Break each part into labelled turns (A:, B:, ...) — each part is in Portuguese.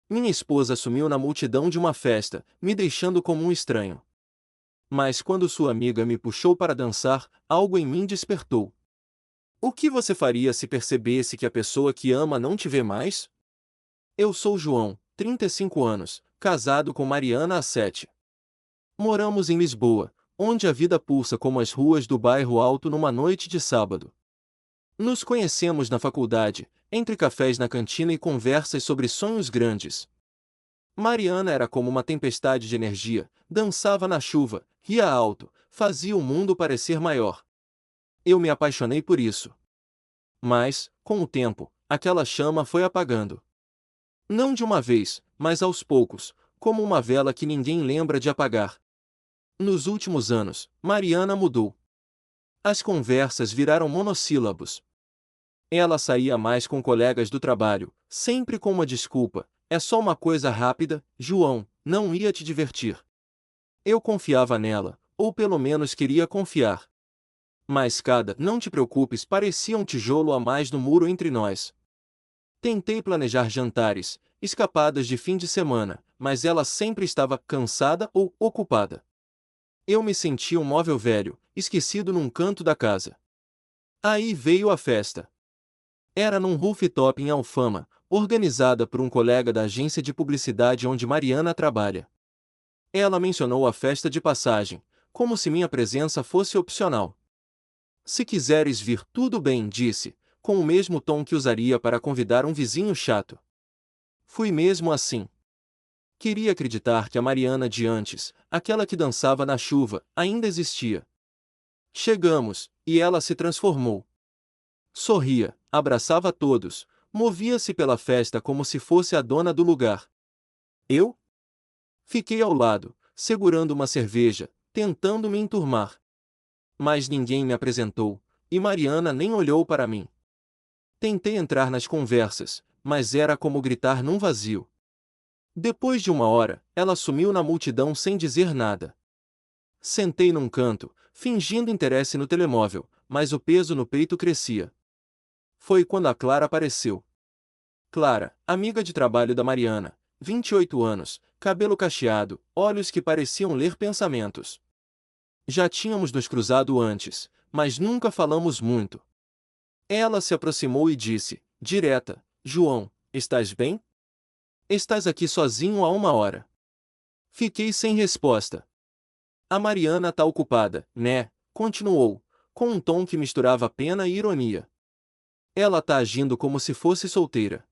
A: Minha esposa sumiu na multidão de uma festa, me deixando como um estranho. Mas quando sua amiga me puxou para dançar, algo em mim despertou. O que você faria se percebesse que a pessoa que ama não te vê mais? Eu sou João, 35 anos, casado com Mariana há 7. Moramos em Lisboa, onde a vida pulsa como as ruas do bairro Alto numa noite de sábado. Nos conhecemos na faculdade, entre cafés na cantina e conversas sobre sonhos grandes. Mariana era como uma tempestade de energia, dançava na chuva, ria alto, fazia o mundo parecer maior. Eu me apaixonei por isso. Mas, com o tempo, aquela chama foi apagando. Não de uma vez, mas aos poucos, como uma vela que ninguém lembra de apagar. Nos últimos anos, Mariana mudou. As conversas viraram monossílabos. Ela saía mais com colegas do trabalho, sempre com uma desculpa: é só uma coisa rápida, João, não ia te divertir. Eu confiava nela, ou pelo menos queria confiar. Mas cada não te preocupes parecia um tijolo a mais no muro entre nós. Tentei planejar jantares, escapadas de fim de semana, mas ela sempre estava cansada ou ocupada. Eu me sentia um móvel velho, esquecido num canto da casa. Aí veio a festa. Era num rooftop em Alfama, organizada por um colega da agência de publicidade onde Mariana trabalha. Ela mencionou a festa de passagem, como se minha presença fosse opcional. Se quiseres vir, tudo bem, disse, com o mesmo tom que usaria para convidar um vizinho chato. Fui mesmo assim. Queria acreditar que a Mariana de antes, aquela que dançava na chuva, ainda existia. Chegamos, e ela se transformou. Sorria, abraçava todos, movia-se pela festa como se fosse a dona do lugar. Eu? Fiquei ao lado, segurando uma cerveja, tentando me enturmar. Mas ninguém me apresentou, e Mariana nem olhou para mim. Tentei entrar nas conversas, mas era como gritar num vazio. Depois de uma hora, ela sumiu na multidão sem dizer nada. Sentei num canto, fingindo interesse no telemóvel, mas o peso no peito crescia. Foi quando a Clara apareceu. Clara, amiga de trabalho da Mariana, 28 anos, cabelo cacheado, olhos que pareciam ler pensamentos. Já tínhamos nos cruzado antes, mas nunca falamos muito. Ela se aproximou e disse, direta: João, estás bem? Estás aqui sozinho há uma hora. Fiquei sem resposta. A Mariana tá ocupada, né? Continuou, com um tom que misturava pena e ironia. Ela tá agindo como se fosse solteira.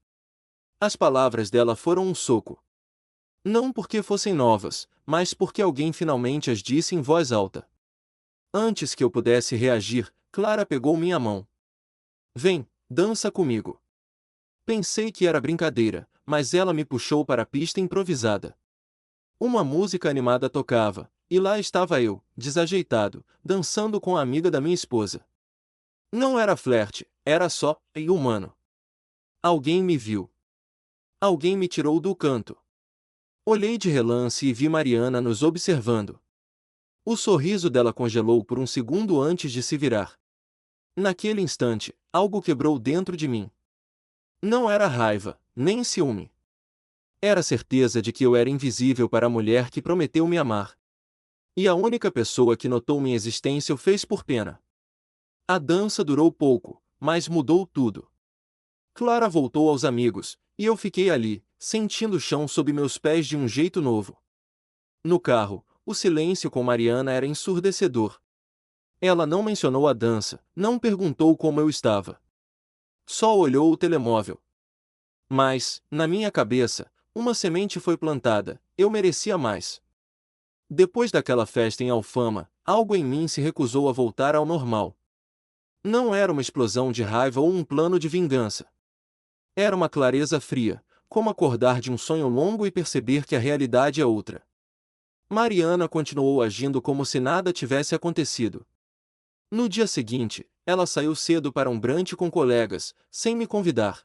A: As palavras dela foram um soco. Não porque fossem novas, mas porque alguém finalmente as disse em voz alta. Antes que eu pudesse reagir, Clara pegou minha mão. Vem, dança comigo. Pensei que era brincadeira, mas ela me puxou para a pista improvisada. Uma música animada tocava, e lá estava eu, desajeitado, dançando com a amiga da minha esposa. Não era flerte, era só, e humano. Alguém me viu. Alguém me tirou do canto. Olhei de relance e vi Mariana nos observando. O sorriso dela congelou por um segundo antes de se virar. Naquele instante, algo quebrou dentro de mim. Não era raiva, nem ciúme. Era a certeza de que eu era invisível para a mulher que prometeu me amar. E a única pessoa que notou minha existência o fez por pena. A dança durou pouco, mas mudou tudo. Clara voltou aos amigos, e eu fiquei ali, sentindo o chão sob meus pés de um jeito novo. No carro, o silêncio com Mariana era ensurdecedor. Ela não mencionou a dança, não perguntou como eu estava. Só olhou o telemóvel. Mas, na minha cabeça, uma semente foi plantada, eu merecia mais. Depois daquela festa em Alfama, algo em mim se recusou a voltar ao normal. Não era uma explosão de raiva ou um plano de vingança. Era uma clareza fria, como acordar de um sonho longo e perceber que a realidade é outra. Mariana continuou agindo como se nada tivesse acontecido. No dia seguinte, ela saiu cedo para um brunch com colegas, sem me convidar.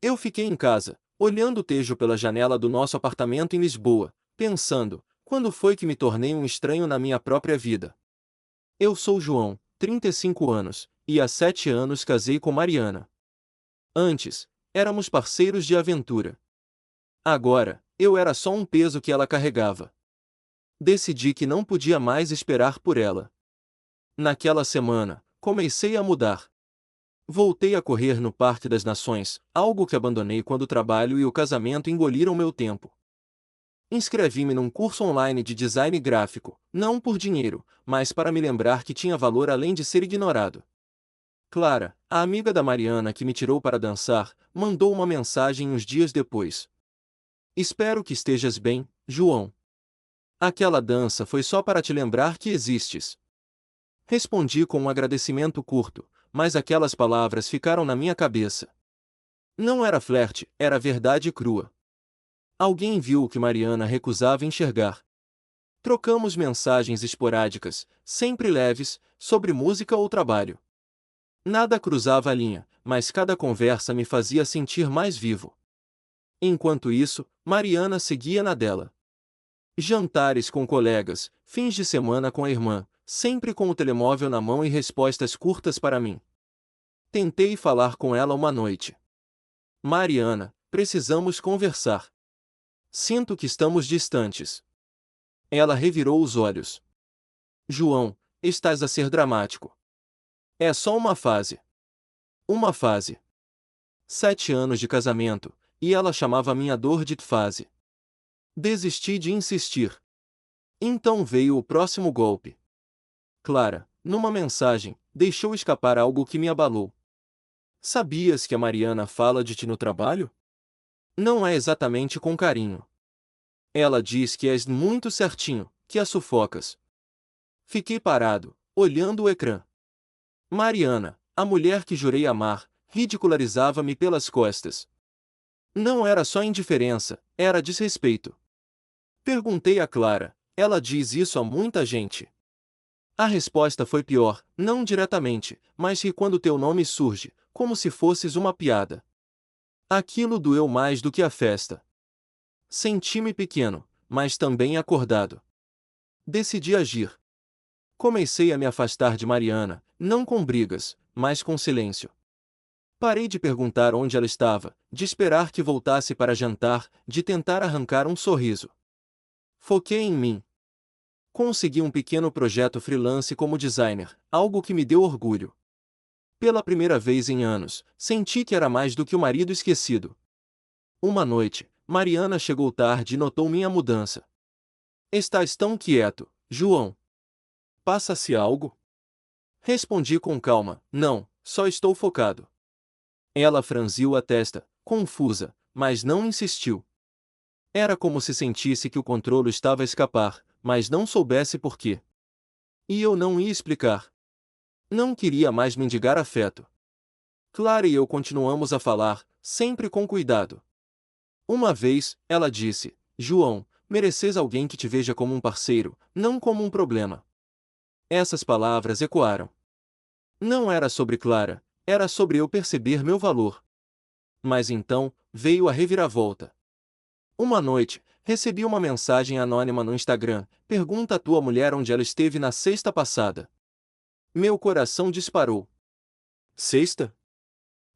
A: Eu fiquei em casa, olhando o Tejo pela janela do nosso apartamento em Lisboa, pensando, quando foi que me tornei um estranho na minha própria vida? Eu sou João, 35 anos, e há 7 anos casei com Mariana. Antes, éramos parceiros de aventura. Agora, eu era só um peso que ela carregava. Decidi que não podia mais esperar por ela. Naquela semana, comecei a mudar. Voltei a correr no Parque das Nações, algo que abandonei quando o trabalho e o casamento engoliram meu tempo. Inscrevi-me num curso online de design gráfico, não por dinheiro, mas para me lembrar que tinha valor além de ser ignorado. Clara, a amiga da Mariana que me tirou para dançar, mandou uma mensagem uns dias depois. Espero que estejas bem, João. Aquela dança foi só para te lembrar que existes. Respondi com um agradecimento curto, mas aquelas palavras ficaram na minha cabeça. Não era flerte, era verdade crua. Alguém viu o que Mariana recusava enxergar. Trocamos mensagens esporádicas, sempre leves, sobre música ou trabalho. Nada cruzava a linha, mas cada conversa me fazia sentir mais vivo. Enquanto isso, Mariana seguia na dela. Jantares com colegas, fins de semana com a irmã, sempre com o telemóvel na mão e respostas curtas para mim. Tentei falar com ela uma noite. Mariana, precisamos conversar. Sinto que estamos distantes. Ela revirou os olhos. João, estás a ser dramático. É só uma fase. Uma fase. 7 anos de casamento, e ela chamava minha dor de fase. Desisti de insistir. Então veio o próximo golpe. Clara, numa mensagem, deixou escapar algo que me abalou. Sabias que a Mariana fala de ti no trabalho? Não é exatamente com carinho. Ela diz que és muito certinho, que a sufocas. Fiquei parado, olhando o ecrã. Mariana, a mulher que jurei amar, ridicularizava-me pelas costas. Não era só indiferença, era desrespeito. Perguntei a Clara, ela diz isso a muita gente. A resposta foi pior, não diretamente, mas ri quando teu nome surge, como se fosses uma piada. Aquilo doeu mais do que a festa. Senti-me pequeno, mas também acordado. Decidi agir. Comecei a me afastar de Mariana, não com brigas, mas com silêncio. Parei de perguntar onde ela estava, de esperar que voltasse para jantar, de tentar arrancar um sorriso. Foquei em mim. Consegui um pequeno projeto freelance como designer, algo que me deu orgulho. Pela primeira vez em anos, senti que era mais do que o marido esquecido. Uma noite, Mariana chegou tarde e notou minha mudança. Estás tão quieto, João. Passa-se algo? Respondi com calma, não, só estou focado. Ela franziu a testa, confusa, mas não insistiu. Era como se sentisse que o controle estava a escapar, mas não soubesse por quê. E eu não ia explicar. Não queria mais mendigar afeto. Clara e eu continuamos a falar, sempre com cuidado. Uma vez, ela disse, João, mereces alguém que te veja como um parceiro, não como um problema. Essas palavras ecoaram. Não era sobre Clara, era sobre eu perceber meu valor. Mas então, veio a reviravolta. Uma noite, recebi uma mensagem anônima no Instagram, pergunta a tua mulher onde ela esteve na sexta passada. Meu coração disparou. Sexta?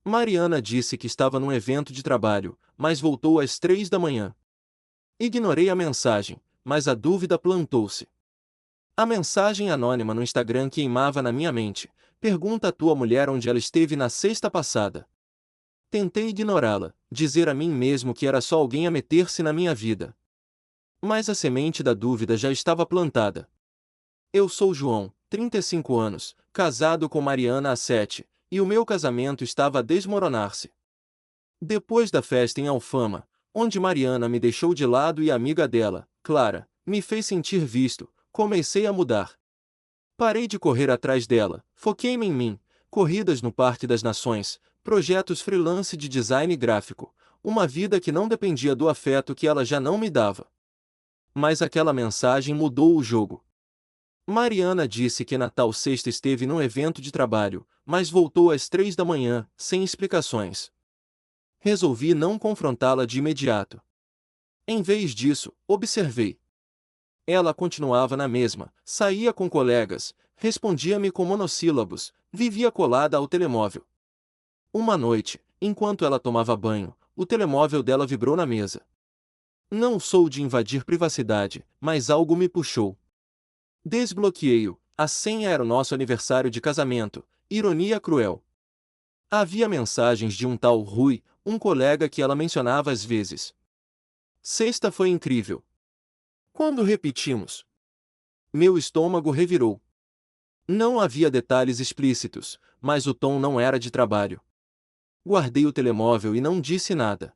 A: Mariana disse que estava num evento de trabalho, mas voltou às 3 da manhã. Ignorei a mensagem, mas a dúvida plantou-se. A mensagem anônima no Instagram queimava na minha mente. Pergunta a tua mulher onde ela esteve na sexta passada. Tentei ignorá-la, dizer a mim mesmo que era só alguém a meter-se na minha vida. Mas a semente da dúvida já estava plantada. Eu sou João, 35 anos, casado com Mariana há 7, e o meu casamento estava a desmoronar-se. Depois da festa em Alfama, onde Mariana me deixou de lado e a amiga dela, Clara, me fez sentir visto, comecei a mudar. Parei de correr atrás dela, foquei-me em mim, corridas no Parque das Nações, projetos freelance de design gráfico, uma vida que não dependia do afeto que ela já não me dava. Mas aquela mensagem mudou o jogo. Mariana disse que na tal sexta esteve num evento de trabalho, mas voltou às 3 da manhã, sem explicações. Resolvi não confrontá-la de imediato. Em vez disso, observei. Ela continuava na mesma, saía com colegas, respondia-me com monossílabos, vivia colada ao telemóvel. Uma noite, enquanto ela tomava banho, o telemóvel dela vibrou na mesa. Não sou de invadir privacidade, mas algo me puxou. Desbloqueei-o. A senha era o nosso aniversário de casamento. Ironia cruel. Havia mensagens de um tal Rui, um colega que ela mencionava às vezes. Sexta foi incrível. Quando repetimos, meu estômago revirou. Não havia detalhes explícitos, mas o tom não era de trabalho. Guardei o telemóvel e não disse nada.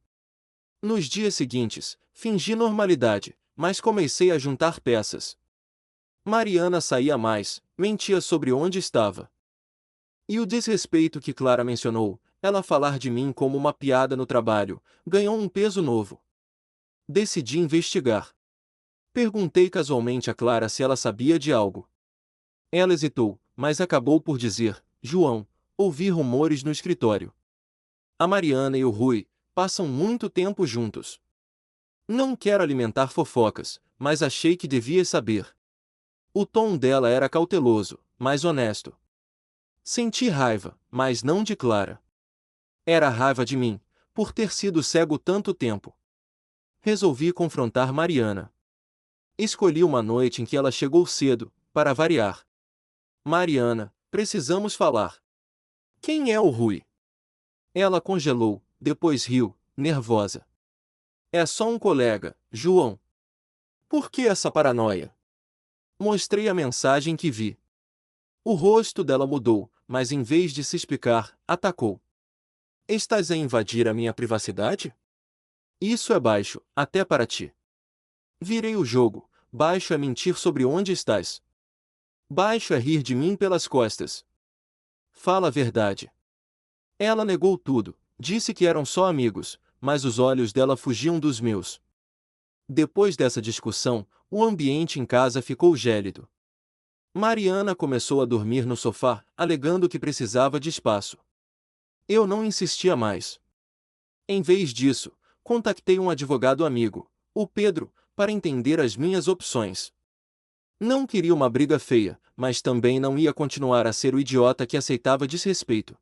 A: Nos dias seguintes, fingi normalidade, mas comecei a juntar peças. Mariana saía mais, mentia sobre onde estava. E o desrespeito que Clara mencionou, ela falar de mim como uma piada no trabalho, ganhou um peso novo. Decidi investigar. Perguntei casualmente a Clara se ela sabia de algo. Ela hesitou, mas acabou por dizer: João, ouvi rumores no escritório. A Mariana e o Rui passam muito tempo juntos. Não quero alimentar fofocas, mas achei que devias saber. O tom dela era cauteloso, mas honesto. Senti raiva, mas não de Clara. Era raiva de mim, por ter sido cego tanto tempo. Resolvi confrontar Mariana. Escolhi uma noite em que ela chegou cedo, para variar. Mariana, precisamos falar. Quem é o Rui? Ela congelou, depois riu, nervosa. É só um colega, João. Por que essa paranoia? Mostrei a mensagem que vi. O rosto dela mudou, mas em vez de se explicar, atacou. Estás a invadir a minha privacidade? Isso é baixo, até para ti. Virei o jogo. Baixo é mentir sobre onde estás. Baixo é rir de mim pelas costas. Fala a verdade. Ela negou tudo, disse que eram só amigos, mas os olhos dela fugiam dos meus. Depois dessa discussão, o ambiente em casa ficou gélido. Mariana começou a dormir no sofá, alegando que precisava de espaço. Eu não insistia mais. Em vez disso, contactei um advogado amigo, o Pedro, para entender as minhas opções. Não queria uma briga feia, mas também não ia continuar a ser o idiota que aceitava desrespeito.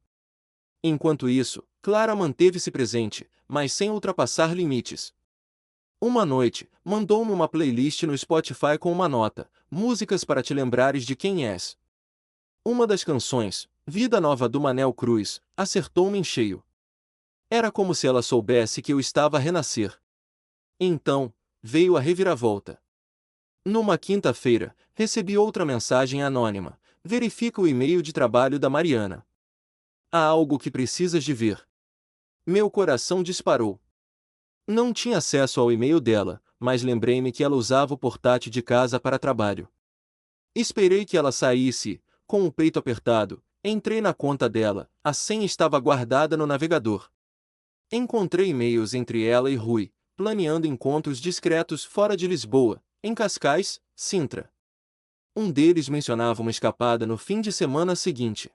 A: Enquanto isso, Clara manteve-se presente, mas sem ultrapassar limites. Uma noite, mandou-me uma playlist no Spotify com uma nota: músicas para te lembrares de quem és. Uma das canções, Vida Nova do Manel Cruz, acertou-me em cheio. Era como se ela soubesse que eu estava a renascer. Então, veio a reviravolta. Numa quinta-feira, recebi outra mensagem anônima: verifica o e-mail de trabalho da Mariana. Há algo que precisas de ver. Meu coração disparou. Não tinha acesso ao e-mail dela, mas lembrei-me que ela usava o portátil de casa para trabalho. Esperei que ela saísse, com o peito apertado, entrei na conta dela, a senha estava guardada no navegador. Encontrei e-mails entre ela e Rui, planeando encontros discretos fora de Lisboa, em Cascais, Sintra. Um deles mencionava uma escapada no fim de semana seguinte.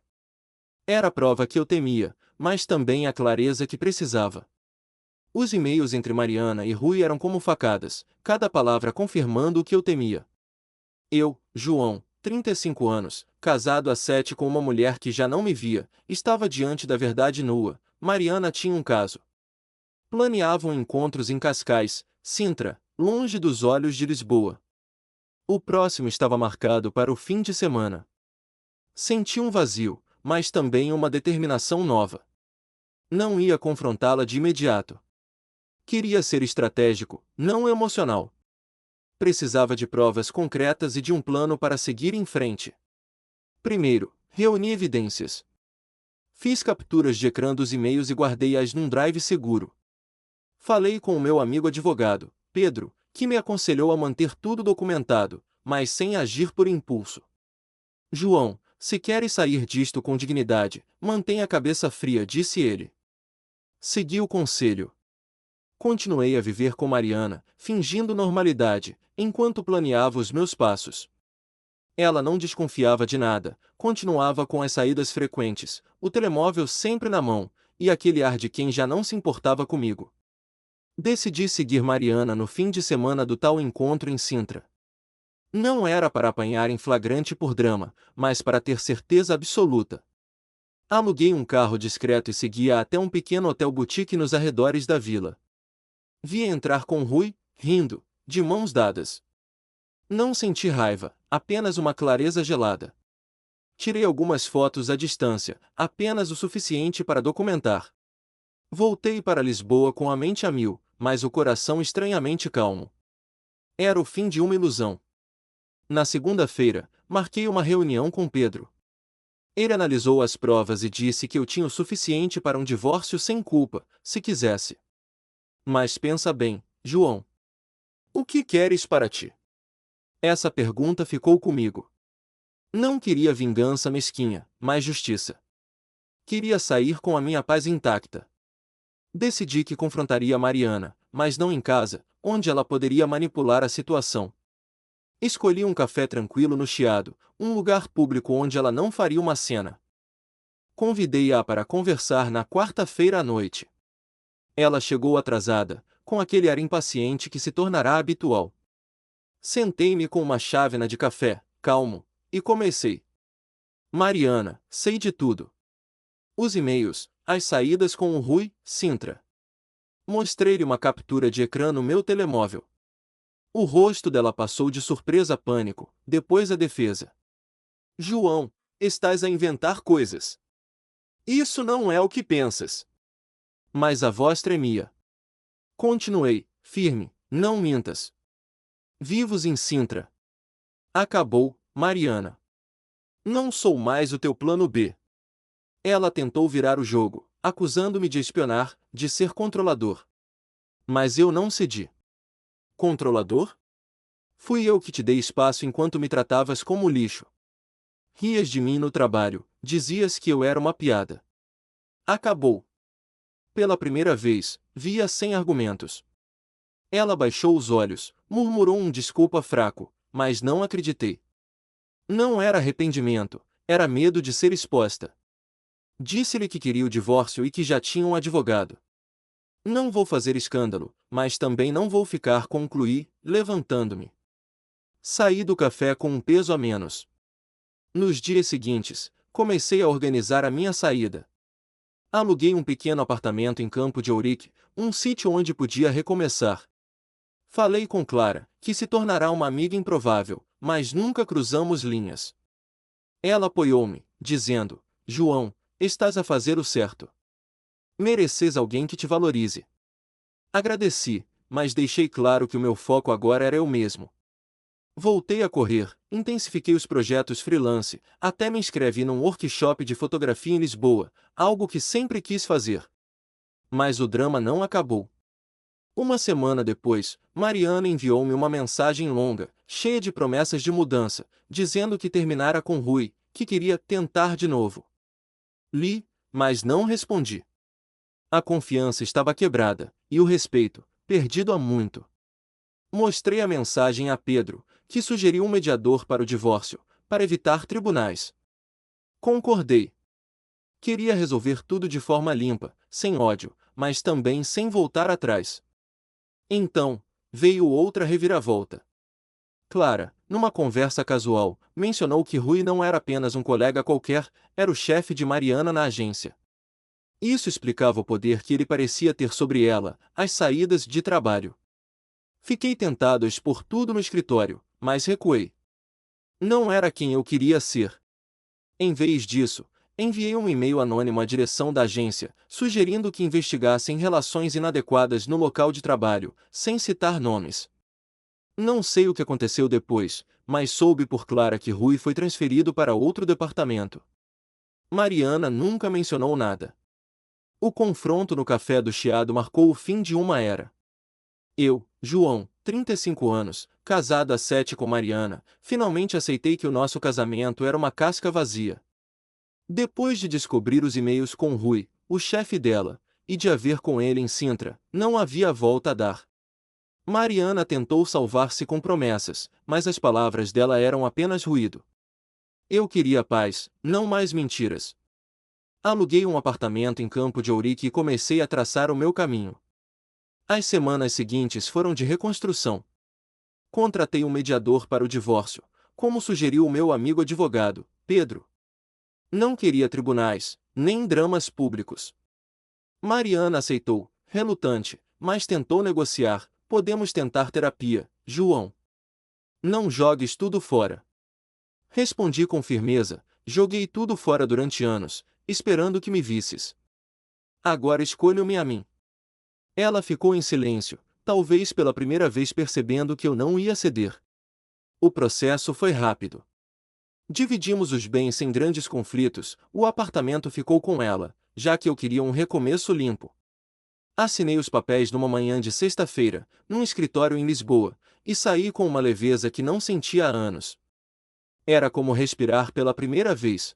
A: Era a prova que eu temia, mas também a clareza que precisava. Os e-mails entre Mariana e Rui eram como facadas, cada palavra confirmando o que eu temia. Eu, João, 35 anos, casado há 7 com uma mulher que já não me via, estava diante da verdade nua. Mariana tinha um caso. Planeavam encontros em Cascais, Sintra, longe dos olhos de Lisboa. O próximo estava marcado para o fim de semana. Senti um vazio, mas também uma determinação nova. Não ia confrontá-la de imediato. Queria ser estratégico, não emocional. Precisava de provas concretas e de um plano para seguir em frente. Primeiro, reuni evidências. Fiz capturas de ecrã dos e-mails e guardei-as num drive seguro. Falei com o meu amigo advogado, Pedro, que me aconselhou a manter tudo documentado, mas sem agir por impulso. João, se queres sair disto com dignidade, mantenha a cabeça fria, disse ele. Segui o conselho. Continuei a viver com Mariana, fingindo normalidade, enquanto planeava os meus passos. Ela não desconfiava de nada, continuava com as saídas frequentes, o telemóvel sempre na mão, e aquele ar de quem já não se importava comigo. Decidi seguir Mariana no fim de semana do tal encontro em Sintra. Não era para apanhar em flagrante por drama, mas para ter certeza absoluta. Aluguei um carro discreto e segui-a até um pequeno hotel boutique nos arredores da vila. Vi entrar com Rui, rindo, de mãos dadas. Não senti raiva, apenas uma clareza gelada. Tirei algumas fotos à distância, apenas o suficiente para documentar. Voltei para Lisboa com a mente a mil, mas o coração estranhamente calmo. Era o fim de uma ilusão. Na segunda-feira, marquei uma reunião com Pedro. Ele analisou as provas e disse que eu tinha o suficiente para um divórcio sem culpa, se quisesse. Mas pensa bem, João. O que queres para ti? Essa pergunta ficou comigo. Não queria vingança mesquinha, mas justiça. Queria sair com a minha paz intacta. Decidi que confrontaria Mariana, mas não em casa, onde ela poderia manipular a situação. Escolhi um café tranquilo no Chiado, um lugar público onde ela não faria uma cena. Convidei-a para conversar na quarta-feira à noite. Ela chegou atrasada, com aquele ar impaciente que se tornará habitual. Sentei-me com uma chávena de café, calmo, e comecei. Mariana, sei de tudo. Os e-mails, as saídas com o Rui Sintra. Mostrei-lhe uma captura de ecrã no meu telemóvel. O rosto dela passou de surpresa a pânico, depois a defesa. João, estás a inventar coisas. Isso não é o que pensas. Mas a voz tremia. Continuei, firme, não mintas. Vivos em Sintra. Acabou, Mariana. Não sou mais o teu plano B. Ela tentou virar o jogo, acusando-me de espionar, de ser controlador. Mas eu não cedi. Controlador? Fui eu que te dei espaço enquanto me tratavas como lixo. Rias de mim no trabalho, dizias que eu era uma piada. Acabou. Pela primeira vez, via sem argumentos. Ela baixou os olhos, murmurou um desculpa fraco, mas não acreditei. Não era arrependimento, era medo de ser exposta. Disse-lhe que queria o divórcio e que já tinha um advogado. Não vou fazer escândalo, mas também não vou ficar, concluí, levantando-me. Saí do café com um peso a menos. Nos dias seguintes, comecei a organizar a minha saída. Aluguei um pequeno apartamento em Campo de Ourique, um sítio onde podia recomeçar. Falei com Clara, que se tornará uma amiga improvável, mas nunca cruzamos linhas. Ela apoiou-me, dizendo: João, estás a fazer o certo. Mereces alguém que te valorize. Agradeci, mas deixei claro que o meu foco agora era eu mesmo. Voltei a correr, intensifiquei os projetos freelance, até me inscrevi num workshop de fotografia em Lisboa, algo que sempre quis fazer. Mas o drama não acabou. Uma semana depois, Mariana enviou-me uma mensagem longa, cheia de promessas de mudança, dizendo que terminara com Rui, que queria tentar de novo. Li, mas não respondi. A confiança estava quebrada, e o respeito, perdido há muito. Mostrei a mensagem a Pedro, que sugeriu um mediador para o divórcio, para evitar tribunais. Concordei. Queria resolver tudo de forma limpa, sem ódio, mas também sem voltar atrás. Então, veio outra reviravolta. Clara, numa conversa casual, mencionou que Rui não era apenas um colega qualquer, era o chefe de Mariana na agência. Isso explicava o poder que ele parecia ter sobre ela, as saídas de trabalho. Fiquei tentado a expor tudo no escritório, mas recuei. Não era quem eu queria ser. Em vez disso, enviei um e-mail anônimo à direção da agência, sugerindo que investigassem relações inadequadas no local de trabalho, sem citar nomes. Não sei o que aconteceu depois, mas soube por Clara que Rui foi transferido para outro departamento. Mariana nunca mencionou nada. O confronto no café do Chiado marcou o fim de uma era. Eu, João, 35 anos, casado há 7 com Mariana, finalmente aceitei que o nosso casamento era uma casca vazia. Depois de descobrir os e-mails com Rui, o chefe dela, e de haver com ele em Sintra, não havia volta a dar. Mariana tentou salvar-se com promessas, mas as palavras dela eram apenas ruído. Eu queria paz, não mais mentiras. Aluguei um apartamento em Campo de Ourique e comecei a traçar o meu caminho. As semanas seguintes foram de reconstrução. Contratei um mediador para o divórcio, como sugeriu o meu amigo advogado, Pedro. Não queria tribunais, nem dramas públicos. Mariana aceitou, relutante, mas tentou negociar, Podemos tentar terapia, João. Não jogues tudo fora. Respondi com firmeza: joguei tudo fora durante anos, esperando que me visses. Agora escolho-me a mim. Ela ficou em silêncio, talvez pela primeira vez percebendo que eu não ia ceder. O processo foi rápido. Dividimos os bens sem grandes conflitos, o apartamento ficou com ela, já que eu queria um recomeço limpo. Assinei os papéis numa manhã de sexta-feira, num escritório em Lisboa, e saí com uma leveza que não sentia há anos. Era como respirar pela primeira vez.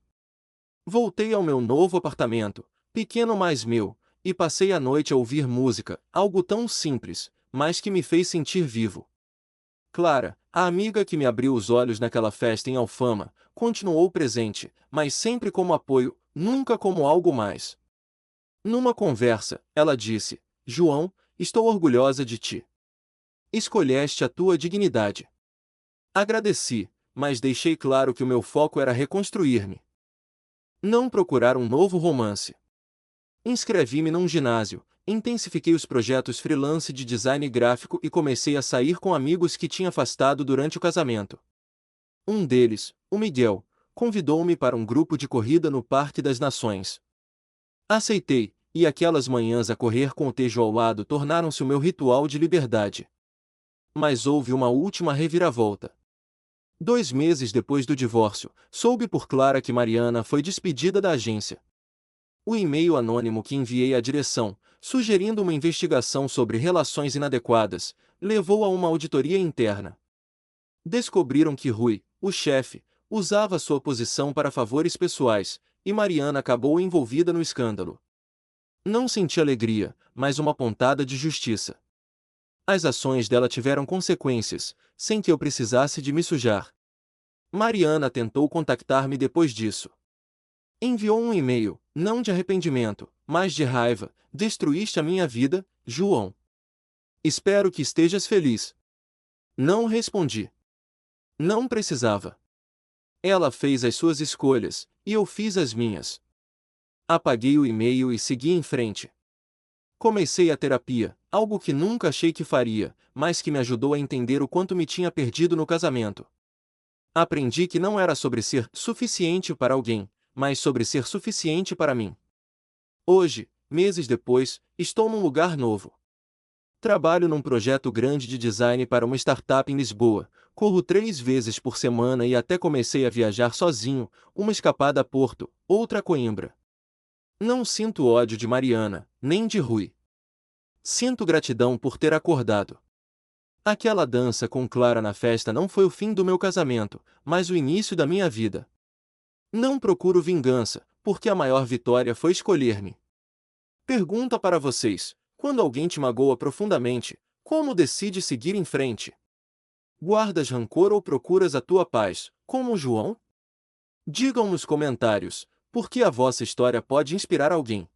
A: Voltei ao meu novo apartamento, pequeno mas meu, e passei a noite a ouvir música, algo tão simples, mas que me fez sentir vivo. Clara, a amiga que me abriu os olhos naquela festa em Alfama, continuou presente, mas sempre como apoio, nunca como algo mais. Numa conversa, ela disse: João, estou orgulhosa de ti. Escolheste a tua dignidade. Agradeci, mas deixei claro que o meu foco era reconstruir-me. Não procurar um novo romance. Inscrevi-me num ginásio, intensifiquei os projetos freelance de design gráfico e comecei a sair com amigos que tinha afastado durante o casamento. Um deles, o Miguel, convidou-me para um grupo de corrida no Parque das Nações. Aceitei, e aquelas manhãs a correr com o Tejo ao lado tornaram-se o meu ritual de liberdade. Mas houve uma última reviravolta. 2 meses depois do divórcio, soube por Clara que Mariana foi despedida da agência. O e-mail anônimo que enviei à direção, sugerindo uma investigação sobre relações inadequadas, levou a uma auditoria interna. Descobriram que Rui, o chefe, usava sua posição para favores pessoais, e Mariana acabou envolvida no escândalo. Não senti alegria, mas uma pontada de justiça. As ações dela tiveram consequências, sem que eu precisasse de me sujar. Mariana tentou contactar-me depois disso. Enviou um e-mail, não de arrependimento, mas de raiva: destruíste a minha vida, João. Espero que estejas feliz. Não respondi. Não precisava. Ela fez as suas escolhas, e eu fiz as minhas. Apaguei o e-mail e segui em frente. Comecei a terapia, algo que nunca achei que faria, mas que me ajudou a entender o quanto me tinha perdido no casamento. Aprendi que não era sobre ser suficiente para alguém, mas sobre ser suficiente para mim. Hoje, meses depois, estou num lugar novo. Trabalho num projeto grande de design para uma startup em Lisboa, corro 3 vezes por semana e até comecei a viajar sozinho, uma escapada a Porto, outra a Coimbra. Não sinto ódio de Mariana, nem de Rui. Sinto gratidão por ter acordado. Aquela dança com Clara na festa não foi o fim do meu casamento, mas o início da minha vida. Não procuro vingança, porque a maior vitória foi escolher-me. Pergunta para vocês: quando alguém te magoa profundamente, como decide seguir em frente? Guardas rancor ou procuras a tua paz, como João? Digam nos comentários, porque a vossa história pode inspirar alguém.